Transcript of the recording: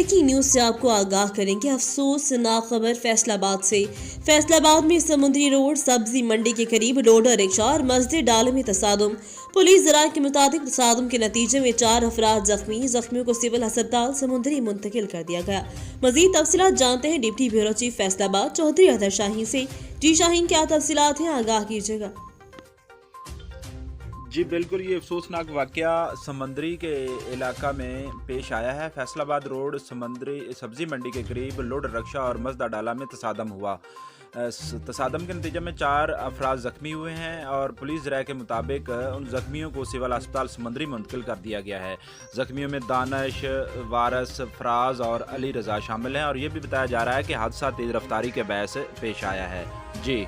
Breaking news से आपको आगाह करेंगे अफसोसनाक खबर फैसलाबाद से। फैसलाबाद में समुद्री रोड सब्जी मंडी के करीब लोडर रिक्शा और मस्जिद डाले में तसादुम। पुलिस जराये के मुताबिक तसादुम के नतीजे में 4 अफराद जख्मियों को सिविल अस्पताल समुद्री मुंतकिल कर दिया गया। मजीद तफसीलात जानते हैं deputy bureau chief Faisalabad Chaudhry Athar Shaheen से। जी शाहीन, क्या तफसीलात हैं, आगाह कीजिएगा। जी बिल्कुल, ये अफसोसनाक वाक़या समंदरी के इलाका में पेश आया है। फैसलाबाद रोड समंदरी सब्ज़ी मंडी के करीब लोड रक्षा और मजदा डाला में तसादम हुआ। तसादम के नतीजे में 4 अफराद ज़ख्मी हुए हैं और पुलिस राय के मुताबिक उन ज़ख्मियों को सिविल अस्पताल समंदरी मुंतकिल कर दिया गया है। ज़ख्मियों में दानिश, वारस, फराज और अली रज़ा शामिल हैं और ये भी बताया जा रहा है कि हादसा तेज़ रफ्तारी के बायस पेश आया है। जी।